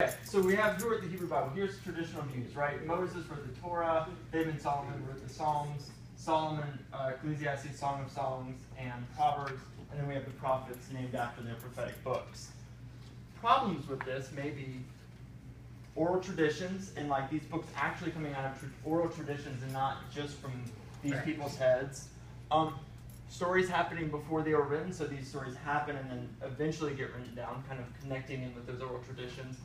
Okay, so we have, who wrote the Hebrew Bible? Here's traditional views, right? Moses wrote the Torah, David and Solomon wrote the Psalms, Solomon, Ecclesiastes, Song of Songs, and Proverbs, and then we have the prophets named after their prophetic books. Problems with this may be oral traditions, and like these books actually coming out of oral traditions and not just from these people's heads. Stories happening before they were written, so these stories happen and then eventually get written down, kind of connecting in with those oral traditions.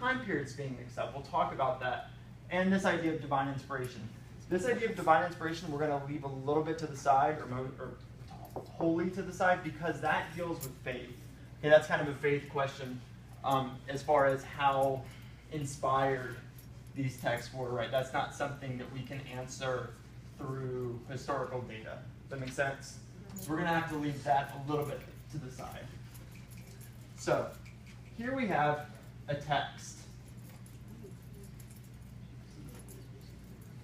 Time periods being mixed up, we'll talk about that. And this idea of divine inspiration. This idea of divine inspiration we're going to leave a little bit to the side, or wholly to the side, because that deals with faith. Okay, that's kind of a faith question as far as how inspired these texts were, right? That's not something that we can answer through historical data. Does that make sense? So we're going to have to leave that a little bit to the side. So here we have a text.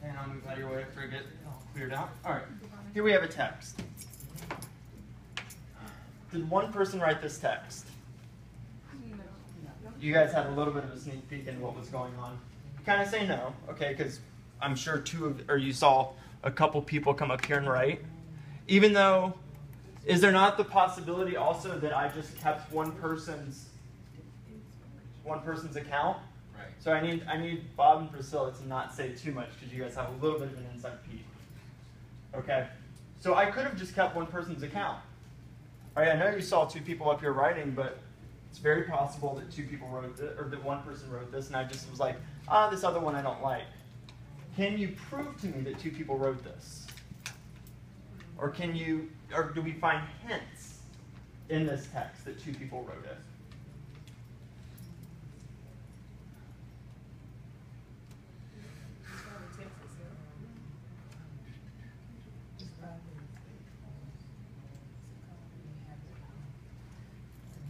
And I'll move out of your way after I get cleared out. All right, here we have a text. Did one person write this text? You guys had a little bit of a sneak peek in what was going on. Kind of say no, okay, because I'm sure you saw a couple people come up here and write. Even though, is there not the possibility also that I just kept one person's account? Right. So I need Bob and Priscilla to not say too much because you guys have a little bit of an inside peek. Okay, so I could have just kept one person's account. All right, I know you saw two people up here writing, but it's very possible that two people wrote this, or that one person wrote this, and I just was like, this other one I don't like. Can you prove to me that two people wrote this? Or do we find hints in this text that two people wrote it?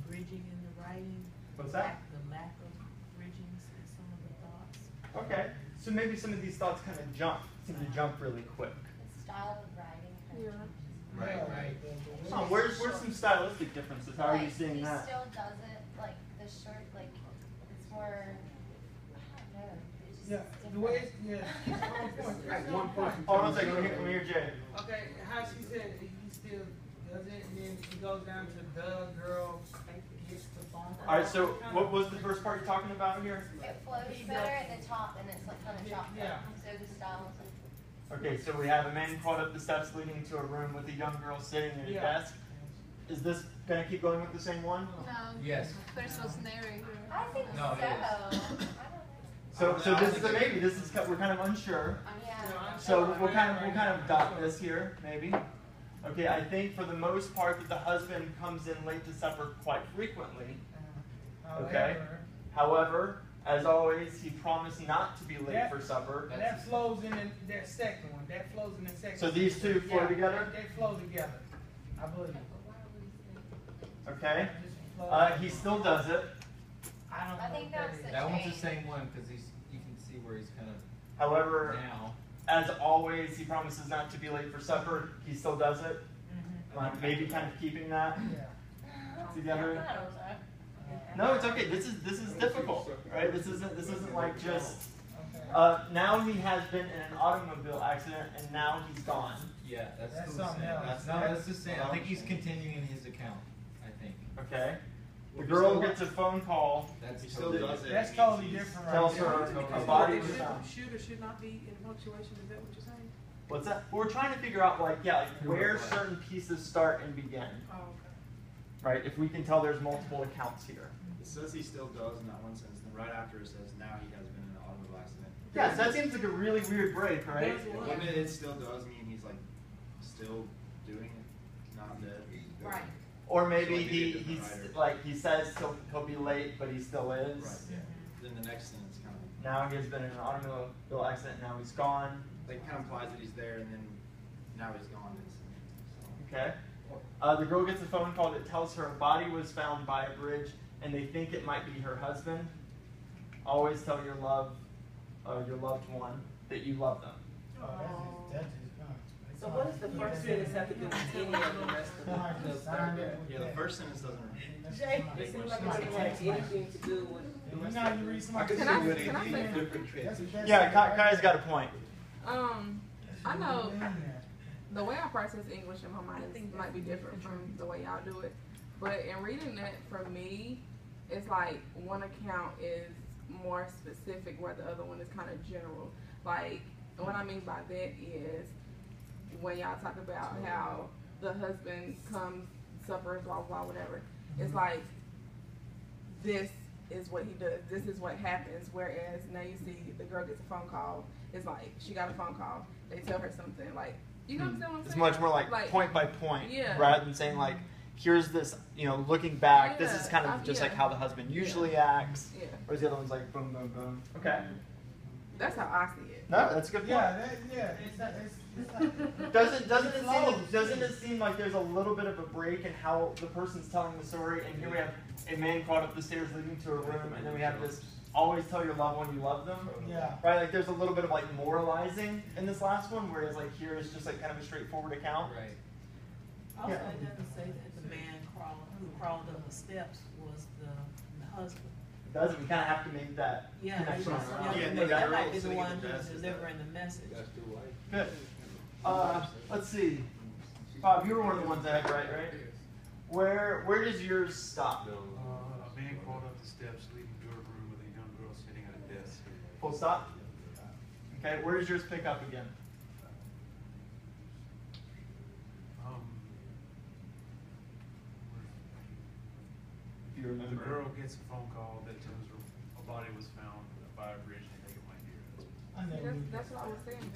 Bridging in the writing. What's that? The lack of bridging in some of the thoughts. Okay, so maybe some of these thoughts kind of seem to jump really quick. The style of writing kind of changes. Right. Where's some stylistic differences? How are you seeing that? He still does it, like, the short, like, it's more, I don't know, it's just different. The way it's on point, like one person. Hold on a second, let me hear Jay. Okay, how she said he still does it, and then it goes down to the girl gets the phone. All right, so what was the first part you're talking about here? It flows better at the top, and it's like kind of chopped Yeah. up, so the style is like, Okay, so we have a man crawled up the steps leading to a room with a young girl sitting at a desk. Is this going to keep going with the same one? No. Yes. First was narrator. I think No, so. it is. I don't know. So this is a maybe. We're kind of unsure. Yeah. So we'll kind of dot this here, maybe. Okay, I think for the most part that the husband comes in late to supper quite frequently. Okay. However, as always, he promised not to be late for supper. That flows in that second one. That flows in the second. So these two flow together? They flow together. I believe. Okay. He still does it. I don't know. I think that's the That one's the change. same one because you can see where he's kind of However, now. as always, he promises not to be late for supper. He still does it. Maybe kind of keeping that together. No, it's okay. This is difficult, right? This isn't like just. Now he has been in an automobile accident and now he's gone. Yeah, that's That's still the something same. else. That's the same. I think he's continuing his account. I think. Okay. The girl gets a phone call. That's He still does it. That's totally different right Tells there. her a body was found. Should or should not be in punctuation, is that what you're saying? What's that? Well, we're trying to figure out where certain pieces start and begin. Oh, okay. Right? If we can tell there's multiple accounts here. It says he still does in that one sentence, and right after it says now he has been in an automobile accident. Yeah, so that seems like a really weird break, right? Wouldn't it still does mean he's like still doing it, not dead? Right. Or maybe So maybe a he different writer. he says he'll be late, but he still is. Right. Yeah. Then the next sentence kind of Now he has been in an automobile accident. Now he's gone. like kind of implies that he's there, and then now he's gone. Okay. The girl gets a phone call that tells her a body was found by a bridge, and they think it might be her husband. Always tell your loved one that you love them. So what does the first sentence have to do with any of the rest of the paragraph? Yeah, the first sentence doesn't. It seems like it doesn't have anything to do with You know how you read I somebody. could see Can I- with can I say a different transition. Yeah, Kaya's got a point. I know the way I process English in my mind might be different from the way y'all do it. But in reading that, for me, it's like one account is more specific where the other one is kind of general. Like, what I mean by that is when y'all talk about how the husband comes, suffers, blah, blah, whatever. It's like, this is what he does. This is what happens. Whereas now you see the girl gets a phone call. It's like, she got a phone call. They tell her something. Like, you understand what I'm saying? It's much more like point by point, Yeah. rather than saying like, here's this, looking back, this is Yeah, kind of just like yeah. how the husband usually acts. Yeah. Whereas the other one's like boom, boom, boom. Okay. That's how I see it. No, that's a good point. It's not, Doesn't it seem like there's a little bit of a break in how the person's telling the story? And here we have a man crawled up the stairs leading to a room, and then we have this always tell your loved one you love them. yeah. Right? Like there's a little bit of like moralizing in this last one, whereas like here is just like kind of a straightforward account. Right. Also, Yeah. it doesn't say that the man who crawled up the steps was the husband. It does. We kind of have to make that Yeah, connection. Yeah, that that might girl be the sitting one in the who's desk is delivering the message. Good. Let's see. Bob, you were one of the ones that had right? Where does yours stop? A man crawled up the steps leading to a room with a young girl sitting at a desk. Full stop? Okay, where does yours pick up again? If you The remember. girl gets a phone call that tells her a body was found by a bridge and they think it might be her husband. I know. That's what I was saying.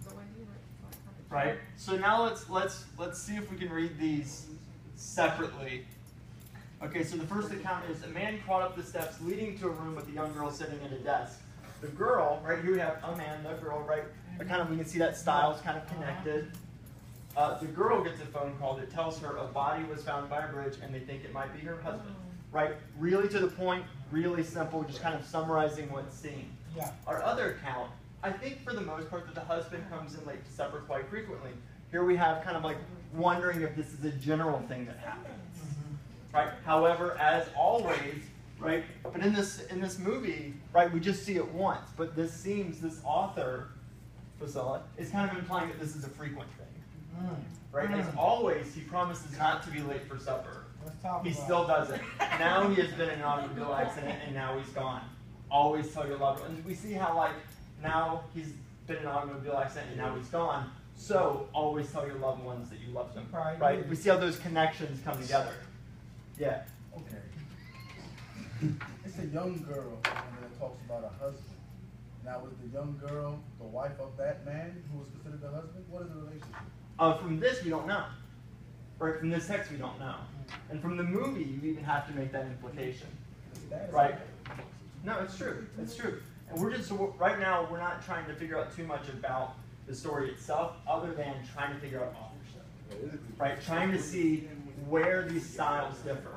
The way he wrote it. Right? So now let's see if we can read these separately. Okay, so the first account is a man crawled up the steps leading to a room with a young girl sitting at a desk. The girl, right here we have a man, the girl, right? But kind of we can see that style's kind of connected. The girl gets a phone call that tells her a body was found by a bridge and they think it might be her husband. Right? Really to the point, really simple, just kind of summarizing what's seen. Yeah. Our other account, I think for the most part that the husband comes in late to supper quite frequently. Here we have kind of like wondering if this is a general thing that happens. Right? However, as always, right? But in this movie, right, we just see it once. But this author, Priscilla, is kind of implying that this is a frequent thing. Right? As always, he promises not to be late for supper. Let's talk He about still doesn't. Now he has been in an automobile accident and now he's gone. Always tell your loved one. And we see how like now he's been in an automobile accident and now he's gone. So always tell your loved ones that you love them. Right? We see how those connections come together. Yeah. Okay. It's a young girl, and then it talks about a husband. Now, was the young girl the wife of that man who was considered the husband? What is the relationship? From this, we don't know. Right? From this text, we don't know. And from the movie, you even have to make that implication. Right? No, it's true. It's true. And right now, we're not trying to figure out too much about the story itself, other than trying to figure out authorship. Right? Trying to see where these styles differ.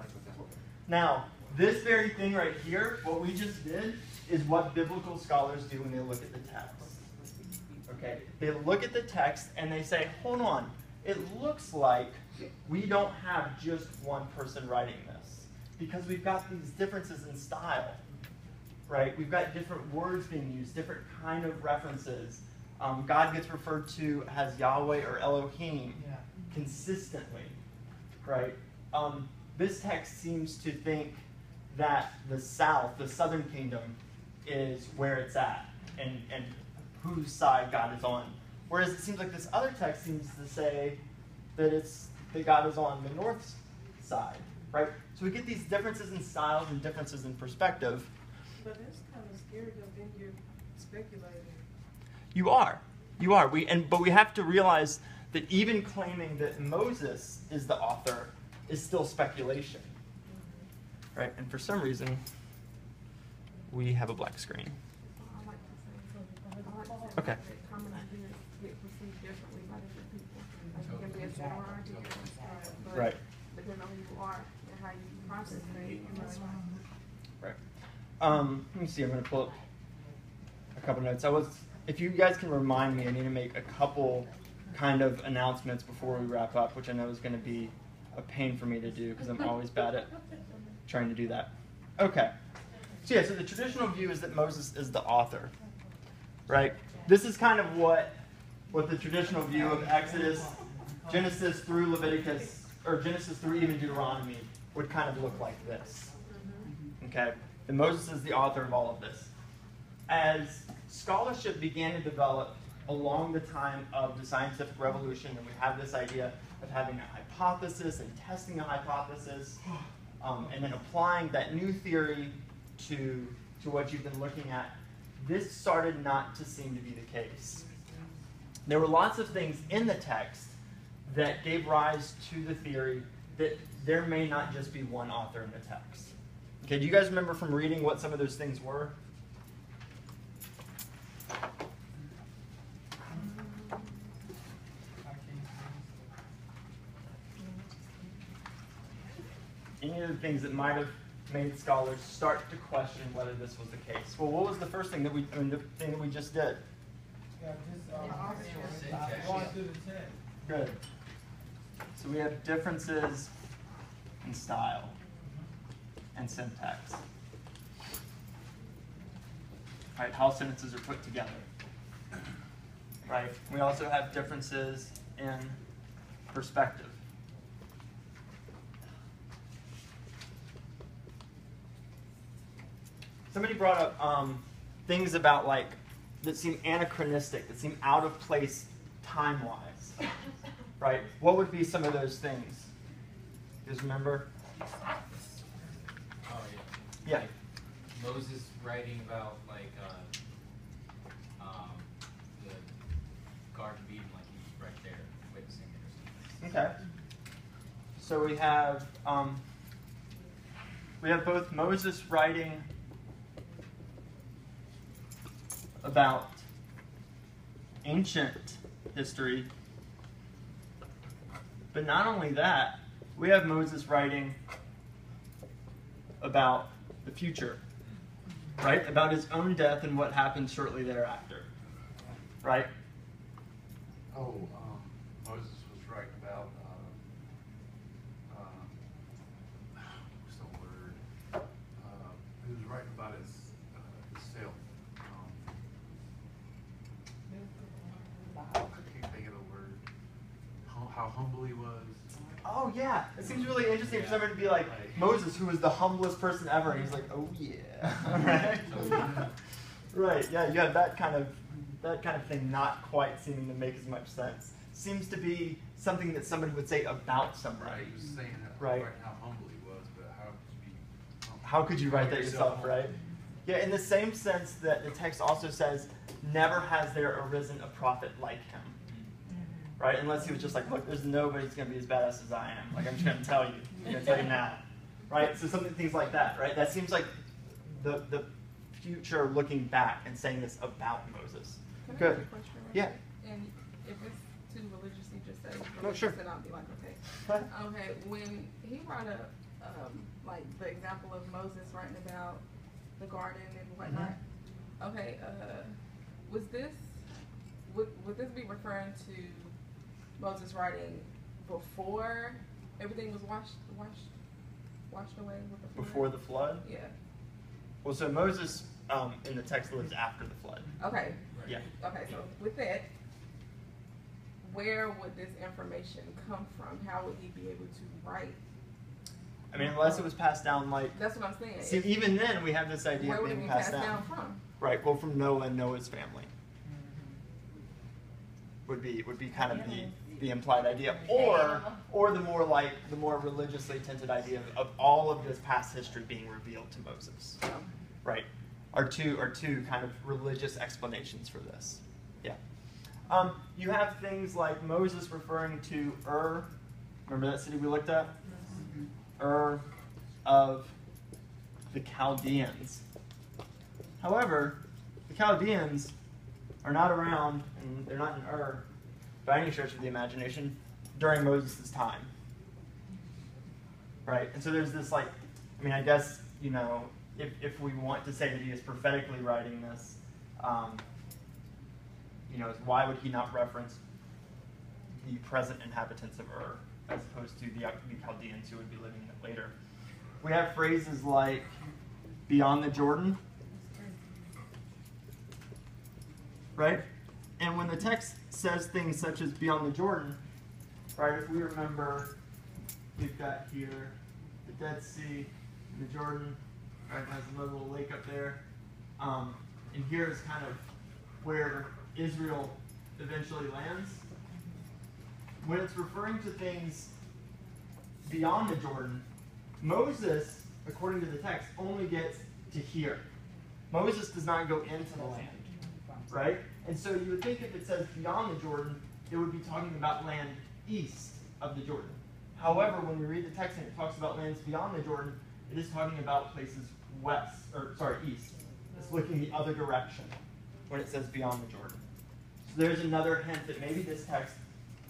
Now, this very thing right here, what we just did, is what biblical scholars do when they look at the text. Okay? They look at the text and they say, hold on, it looks like we don't have just one person writing this. Because we've got these differences in style. Right? We've got different words being used, different kind of references. God gets referred to as Yahweh or Elohim consistently. Right? This text seems to think that the south, the southern kingdom, is where it's at and whose side God is on. Whereas it seems like this other text seems to say that God is on the north side. Right? So we get these differences in styles and differences in perspective. But that's kind of scary because then you're speculating. You are. But we have to realize that even claiming that Moses is the author is still speculation. Right? And for some reason, we have a black screen. I like to say Okay. that common ideas get perceived differently by different people. Like you can be a similar idea, but Right. depending on who you are and how you process things, you know, Right. Let me see. I'm going to pull up a couple notes. If you guys can remind me, I need to make a couple kind of announcements before we wrap up, which I know is going to be a pain for me to do because I'm always bad at trying to do that. Okay. So yeah, so the traditional view is that Moses is the author, right? This is kind of what the traditional view of Exodus, Genesis through Leviticus, or Genesis through even Deuteronomy would kind of look like this. Okay? And Moses is the author of all of this. As scholarship began to develop along the time of the scientific revolution, and we have this idea of having a hypothesis and testing a hypothesis, and then applying that new theory to what you've been looking at, this started not to seem to be the case. There were lots of things in the text that gave rise to the theory that there may not just be one author in the text. Okay, do you guys remember from reading what some of those things were? Any of the things that might have made scholars start to question whether this was the case? Well, what was the first thing that the thing that we just did? Yeah, just going through the text. Good. So we have differences in style and syntax. Right, how sentences are put together. Right. We also have differences in perspective. Somebody brought up things about like that seem anachronistic, that seem out of place time-wise. Right? What would be some of those things? You guys remember? Oh yeah. Yeah. Like Moses writing about like the Garden of Eden, like he's right there witnessing it or something. Okay. So we have both Moses writing about ancient history, but not only that, we have Moses writing about the future, right? About his own death and what happened shortly thereafter, right? Moses was writing about, what's the word? He was writing about himself. I can't think of the word. How humble he was. Oh yeah, it seems really interesting for somebody to be like Moses, who was the humblest person ever, and he's like, oh yeah, right? Right. Yeah, you have that kind of thing not quite seeming to make as much sense. Seems to be something that somebody would say about somebody. Right, he was saying Right. how humble he was, but How could you write that yourself, right? Yeah, in the same sense that the text also says, never has there arisen a prophet like him. Right? Unless he was just like, look, there's nobody who's going to be as badass as I am. Like, I'm just going to tell you. I'm going to tell you now. Right? So things like that, right? That seems like the future looking back and saying this about Moses. Can I Good. ask a question real Yeah. quick? And if it's too religious, you just say religious, No, sure. and I'll be like, okay. What? Okay, when he brought up, like, the example of Moses writing about the garden and whatnot, okay, would this be referring to Moses writing before everything was washed away with the flood? Before the flood? Yeah. Well, so Moses in the text lives after the flood. Okay. Yeah. Okay, so with that, where would this information come from? How would he be able to write? I mean, unless it was passed down like... That's what I'm saying. See, even then we have this idea Where of would it being be passed passed down. down from? Right, well, from Noah and Noah's family. Would be kind of the implied idea, or the more religiously tinted idea of all of this past history being revealed to Moses, right? Are two kind of religious explanations for this. Yeah. You have things like Moses referring to Ur. Remember that city we looked at? Ur of the Chaldeans. However, the Chaldeans are not around, and they're not in Ur, by any stretch of the imagination, during Moses' time. Right? And so there's this, like, I mean, I guess, you know, if we want to say that he is prophetically writing this, you know, why would he not reference the present inhabitants of Ur, as opposed to the Chaldeans who would be living in it later? We have phrases like, beyond the Jordan. Right? And when the text says things such as beyond the Jordan, right, if we remember, we've got here the Dead Sea and the Jordan, right, it has another little lake up there. And here is kind of where Israel eventually lands. When it's referring to things beyond the Jordan, Moses, according to the text, only gets to here. Moses does not go into the land, right? And so you would think if it says beyond the Jordan, it would be talking about land east of the Jordan. However, when we read the text and it talks about lands beyond the Jordan, it is talking about places east. It's looking the other direction when it says beyond the Jordan. So there's another hint that maybe this text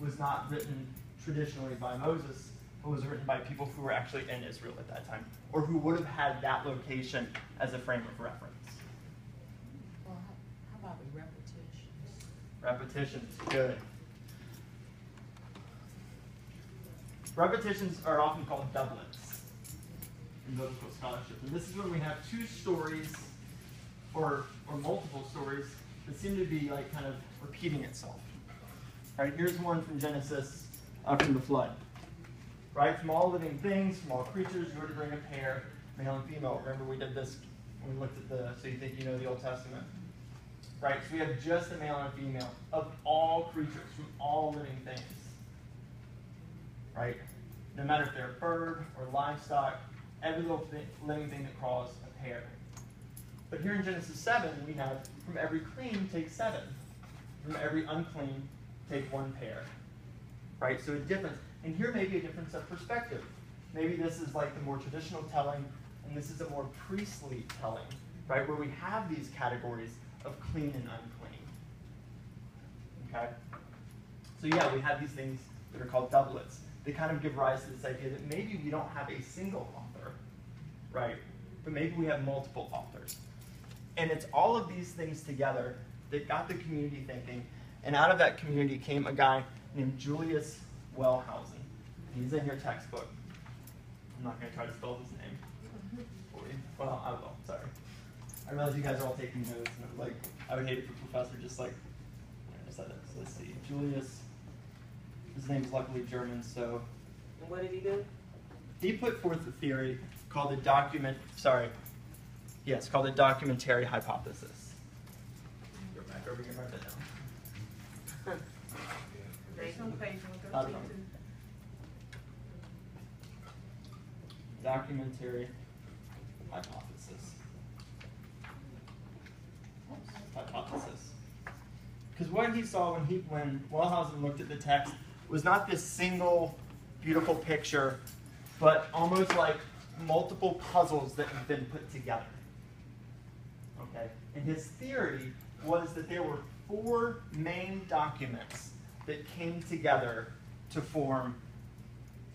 was not written traditionally by Moses, but was written by people who were actually in Israel at that time, or who would have had that location as a frame of reference. Well, how about the repetitions? Repetitions, good. Repetitions are often called doublets in biblical scholarship. And this is when we have two stories or multiple stories that seem to be like kind of repeating itself. Right, here's one from Genesis, from the flood. Right, from all living things, from all creatures, you were to bring a pair, male and female. Remember we did this when we looked at So You Think You Know the Old Testament. Right, so we have just a male and a female of all creatures, from all living things. Right, no matter if they're a bird or livestock, every little living thing that crawls, a pair. But here in Genesis 7, we have from every clean, take 7. From every unclean, take 1 pair. Right? So a difference. And here may be a difference of perspective. Maybe this is like the more traditional telling, and this is a more priestly telling, right? Where we have these categories of clean and unclean. Okay? So yeah, we have these things that are called doublets. They kind of give rise to this idea that maybe we don't have a single author, right? But maybe we have multiple authors. And it's all of these things together that got the community thinking. And out of that community came a guy named Julius Wellhausen. He's in your textbook. I'm not going to try to spell his name for you. Well, I will. Sorry. I realize you guys are all taking notes. And like, I would hate if a professor just like, I said it. So let's see. Julius. His name is luckily German, so. And what did he do? He put forth a theory called the called the documentary hypothesis. Go back over here and write that down. It's on page Not a 132. problem. Documentary hypothesis. Hypothesis. Because what he saw when Wellhausen looked at the text was not this single beautiful picture, but almost like multiple puzzles that have been put together. Okay? And his theory was that there were 4 main documents that came together to form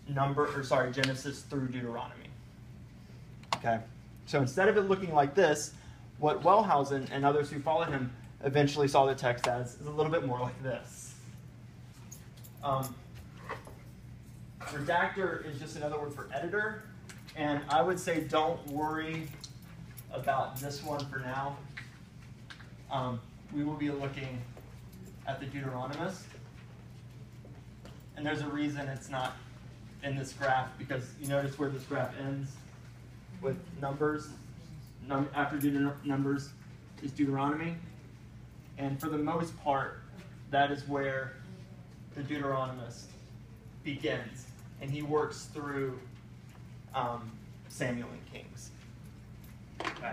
Genesis through Deuteronomy. Okay? So instead of it looking like this, what Wellhausen and others who followed him eventually saw the text as is a little bit more like this. Redactor is just another word for editor, and I would say don't worry about this one for now. We will be looking at the Deuteronomist, and there's a reason it's not in this graph, because you notice where this graph ends with numbers. After Numbers is Deuteronomy, and for the most part, that is where the Deuteronomist begins, and he works through Samuel and Kings. Okay.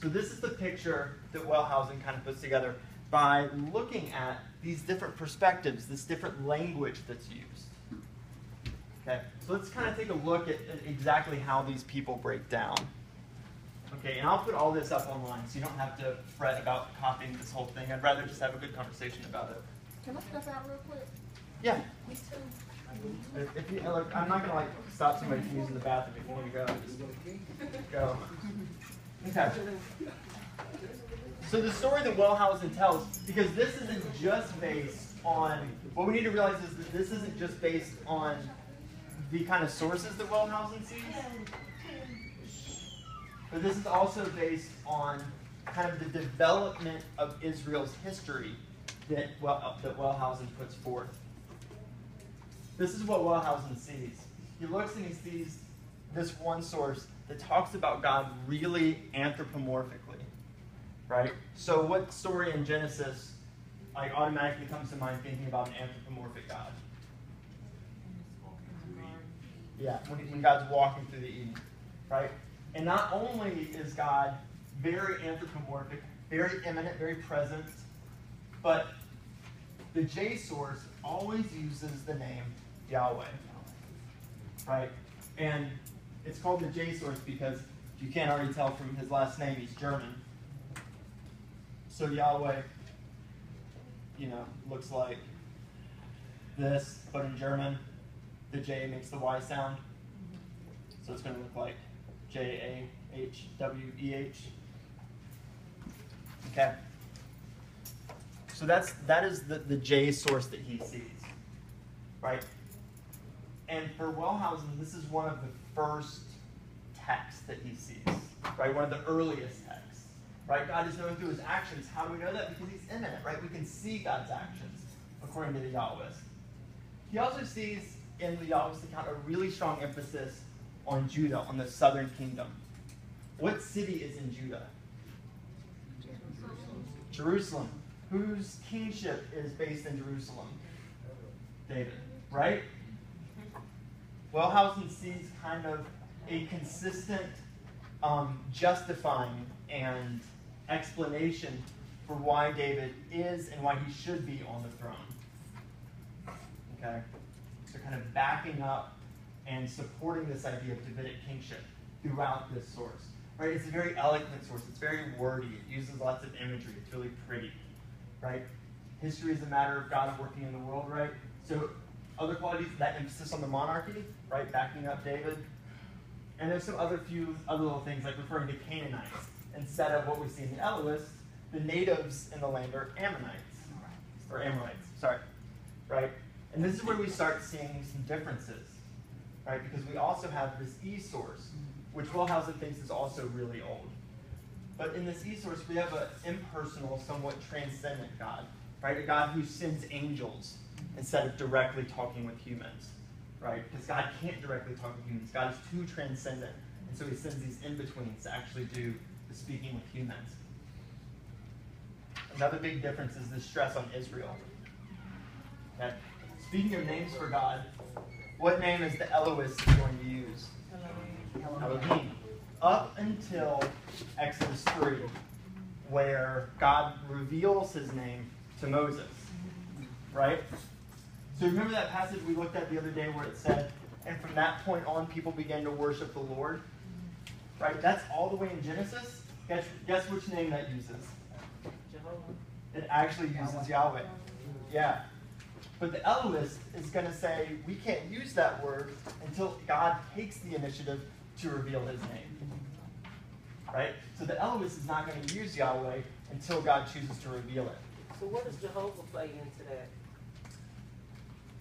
So this is the picture that Wellhausen kind of puts together by looking at these different perspectives, this different language that's used. Okay, so let's kind of take a look at exactly how these people break down. Okay, and I'll put all this up online so you don't have to fret about copying this whole thing. I'd rather just have a good conversation about it. Can I step out real quick? Yeah. Me too. If you, look, I'm not going to stop somebody from using the bathroom if you need to go. Just go. Okay. So the story that Wellhausen tells, because this isn't just based on, what we need to realize is that this isn't just based on the kind of sources that Wellhausen sees. But this is also based on kind of the development of Israel's history that Wellhausen puts forth. This is what Wellhausen sees. He looks and he sees this one source that talks about God really anthropomorphically, right? So what story in Genesis automatically comes to mind thinking about an anthropomorphic God? Yeah, when God's walking through the Eden, right? And not only is God very anthropomorphic, very immanent, very present, but the J source always uses the name Yahweh, right? And it's called the J source because you can't already tell from his last name, he's German. So Yahweh, looks like this, but in German, the J makes the Y sound. So it's going to look like Jahweh. Okay. So that is the J source that he sees, right? And for Wellhausen, this is one of the first texts that he sees, right? One of the earliest texts, right? God is known through his actions. How do we know that? Because he's immanent, right? We can see God's actions according to the Yahwist. He also sees in the Yahwist account a really strong emphasis on Judah, on the southern kingdom. What city is in Judah? Jerusalem. Whose kingship is based in Jerusalem? David, right? Wellhausen sees kind of a consistent justifying and explanation for why David is and why he should be on the throne. Okay? So kind of backing up and supporting this idea of Davidic kingship throughout this source. Right? It's a very eloquent source. It's very wordy. It uses lots of imagery. It's really pretty. Right? History is a matter of God working in the world, right? So other qualities, that emphasis on the monarchy, right? Backing up David. And there's some other little things like referring to Canaanites instead of what we see in the Elohist. The natives in the land are Ammonites. Or Amorites, sorry. Right? And this is where we start seeing some differences. Right? Because we also have this E source, which Wellhausen thinks is also really old. But in this E source, we have an impersonal, somewhat transcendent God. Right? A God who sends angels instead of directly talking with humans. Right? Because God can't directly talk with humans. God is too transcendent. And so he sends these in-betweens to actually do the speaking with humans. Another big difference is the stress on Israel. Okay? Speaking of names for God, what name is the Elohist going to use? Elohim. Up until Exodus 3, where God reveals his name to Moses. Right? So remember that passage we looked at the other day where it said, and from that point on people began to worship the Lord? Right? That's all the way in Genesis. Guess which name that uses? Jehovah. It actually uses Yahweh. Yeah. But the Elohist is going to say, we can't use that word until God takes the initiative to reveal his name. Right? So the Elohist is not going to use Yahweh until God chooses to reveal it. So what does Jehovah play into that?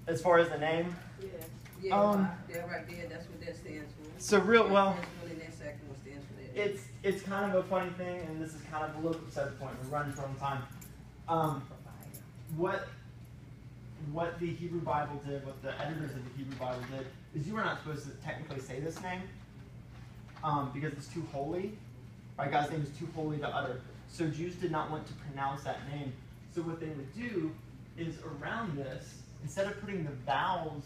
As far as the name? Yeah. Yeah, right there, that's what that stands for. So well, That's really that second one stands for that. it's kind of a funny thing, and this is kind of a little beside the point. We're running short on time. What the Hebrew Bible did, what the editors of the Hebrew Bible did, is you were not supposed to technically say this name because it's too holy. Right? God's name is too holy to utter. So Jews did not want to pronounce that name. So what they would do is around this, instead of putting the vowels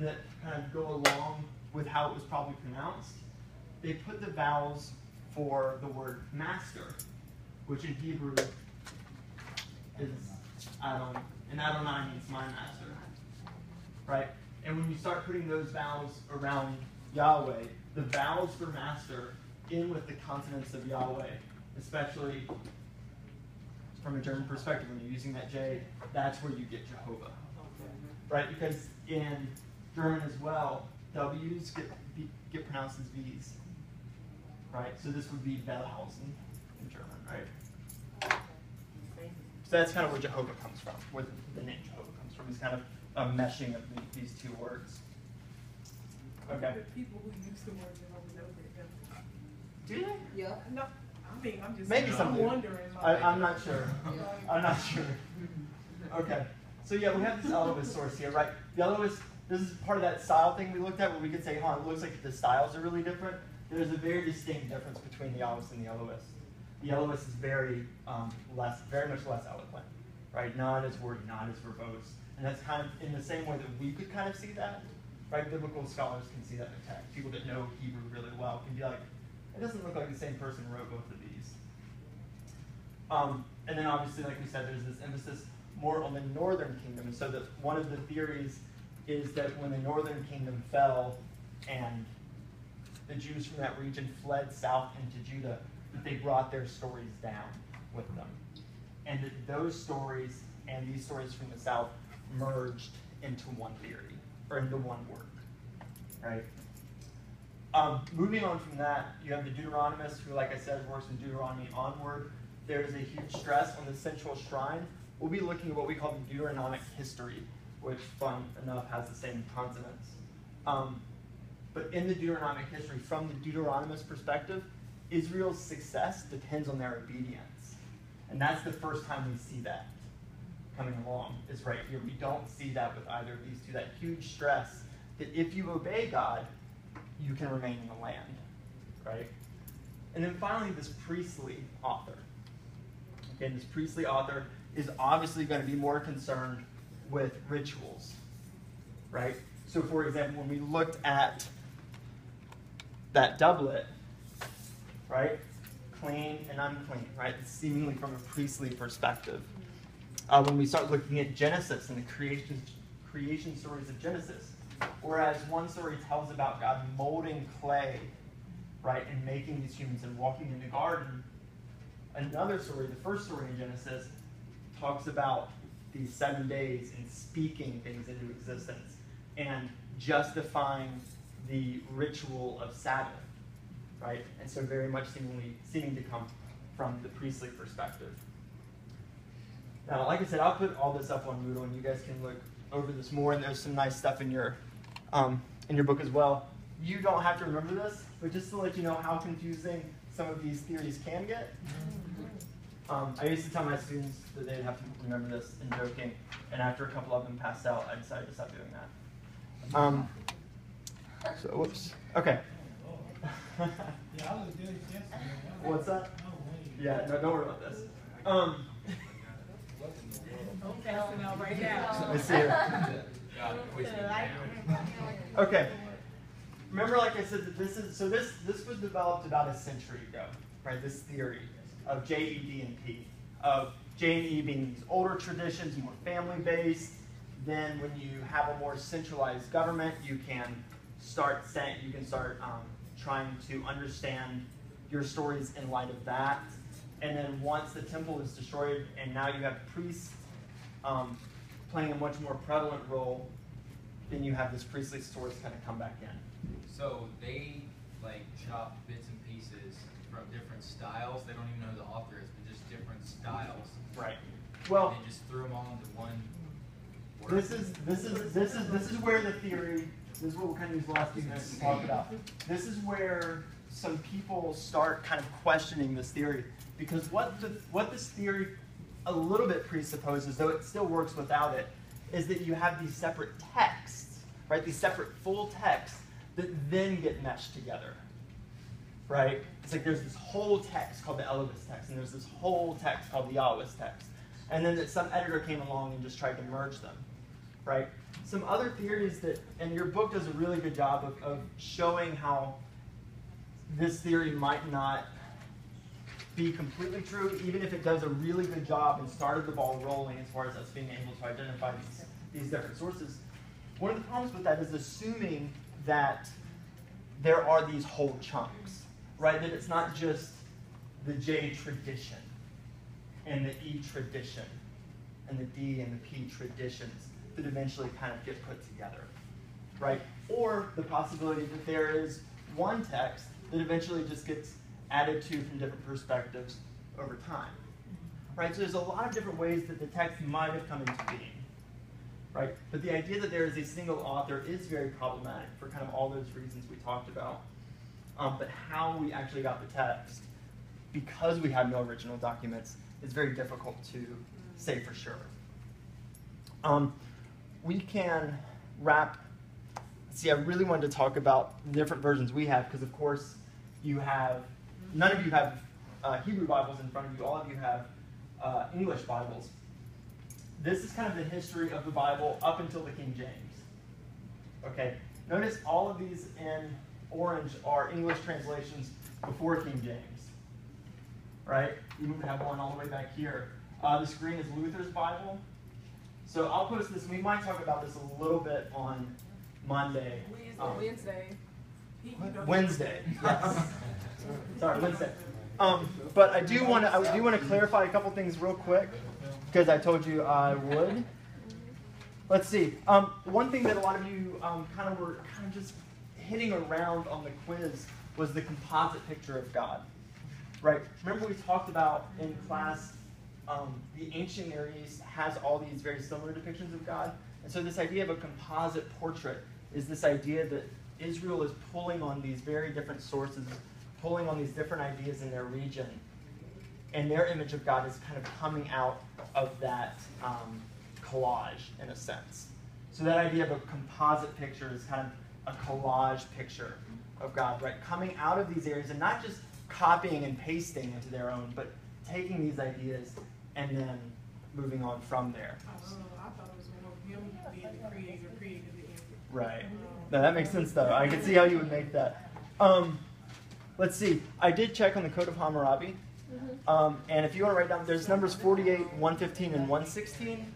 that kind of go along with how it was probably pronounced, they put the vowels for the word master, which in Hebrew is Adon, and Adonai means my master. Right? And when you start putting those vowels around Yahweh, the vowels for master in with the consonants of Yahweh, especially from a German perspective, when you're using that J, that's where you get Jehovah. Right? Because in German as well, W's get pronounced as V's. Right? So this would be Wellhausen in German, right? So that's kind of where Jehovah comes from, where the name Jehovah comes from. It's kind of a meshing of these two words. Okay. The people who use the word Jehovah know that. Do they? Yeah. No, I mean, I'm just. Maybe some I'm do. wondering. I'm not sure. I'm not sure. Okay. So yeah, we have this Elohist source here, right? The Elohist, this is part of that style thing we looked at where we could say, it looks like the styles are really different. There's a very distinct difference between the Yahwist and the Elohist. The Elohist is very much less eloquent, right? Not as wordy, not as verbose. And that's kind of in the same way that we could kind of see that, right? Biblical scholars can see that in the text. People that know Hebrew really well can be like, it doesn't look like the same person wrote both of these. And then obviously, like we said, there's this emphasis more on the northern kingdom. And so that one of the theories is that when the northern kingdom fell and the Jews from that region fled south into Judah, that they brought their stories down with them. And that those stories and these stories from the south merged into one theory, or into one work, right? Moving on from that, you have the Deuteronomists, who, like I said, works from Deuteronomy onward. There's a huge stress on the central shrine. We'll be looking at what we call the Deuteronomic history, which, fun enough, has the same consonants. But in the Deuteronomic history, from the Deuteronomist perspective, Israel's success depends on their obedience. And that's the first time we see that coming along, is right here. We don't see that with either of these two, that huge stress that if you obey God, you can remain in the land, right? And then finally, this priestly author. Again, this priestly author is obviously going to be more concerned with rituals, right? So, for example, when we looked at that doublet, right? Clean and unclean, right? Seemingly from a priestly perspective. When we start looking at Genesis and the creation stories of Genesis, whereas one story tells about God molding clay, right, and making these humans and walking in the garden, another story, the first story in Genesis, talks about these 7 days and speaking things into existence and justifying the ritual of Sabbath, right? And so very much seeming to come from the priestly perspective. Now, like I said, I'll put all this up on Moodle, and you guys can look over this more, and there's some nice stuff in your book as well. You don't have to remember this, but just to let you know how confusing some of these theories can get. I used to tell my students that they'd have to remember this in joking, and after a couple of them passed out, I decided to stop doing that. So, whoops. Okay. What's that? Yeah, no, don't worry about this. I'm passing out right now. Let me see here. Okay. Remember, like I said, that this was developed about a century ago, right? This theory of J, E, D, and P. Of J and E being these older traditions, more family-based. Then when you have a more centralized government, you can start trying to understand your stories in light of that. And then once the temple is destroyed and now you have priests playing a much more prevalent role, then you have this priestly stories kind of come back in. So they chop bits and pieces from different styles. They don't even know who the author is, but just different styles. Right. Well, and they just threw them all into one work. This is where the theory. This is what we'll kind of use the last few minutes to talk about. This is where some people start kind of questioning this theory, because what this theory a little bit presupposes, though it still works without it, is that you have these separate texts, right? These separate full texts that then get meshed together, right? It's like there's this whole text called the Elohist text, and there's this whole text called the Yahwist text, and then that some editor came along and just tried to merge them, right? Some other theories that, and your book does a really good job of showing how this theory might not be completely true, even if it does a really good job and started the ball rolling as far as us being able to identify these different sources. One of the problems with that is assuming that there are these whole chunks, right? That it's not just the J tradition and the E tradition and the D and the P traditions that eventually kind of get put together, right? Or the possibility that there is one text that eventually just gets added to from different perspectives over time, right? So there's a lot of different ways that the text might have come into being, right? But the idea that there is a single author is very problematic for kind of all those reasons we talked about. but how we actually got the text, because we have no original documents, is very difficult to say for sure. We can wrap. See, I really wanted to talk about the different versions we have, because of course you have, none of you have Hebrew Bibles in front of you. All of you have English Bibles. This is kind of the history of the Bible up until the King James. Okay, notice all of these in orange are English translations before King James. Right? You even have one all the way back here. This green is Luther's Bible. So I'll post this. We might talk about this a little bit on Monday. Wednesday. Yes. Sorry, Wednesday. But I do want to clarify a couple things real quick, because I told you I would. Let's see. One thing that a lot of you were just hitting around on the quiz was the composite picture of God. Right? Remember we talked about in class, the ancient Near East has all these very similar depictions of God. And so this idea of a composite portrait is this idea that Israel is pulling on these very different sources, pulling on these different ideas in their region. And their image of God is kind of coming out of that collage, in a sense. So that idea of a composite picture is kind of a collage picture of God, right? Coming out of these areas and not just copying and pasting into their own, but taking these ideas and then moving on from there. I thought it was more of him being the creator. Right. No, that makes sense, though. I can see how you would make that. Let's see. I did check on the Code of Hammurabi. And if you want to write down, there's numbers 48, 115, and 116.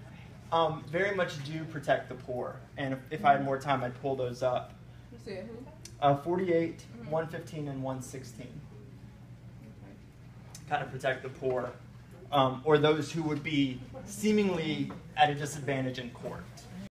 Very much do protect the poor. And if I had more time, I'd pull those up. 48, 115, and 116. Kind of protect the poor, or those who would be seemingly at a disadvantage in court.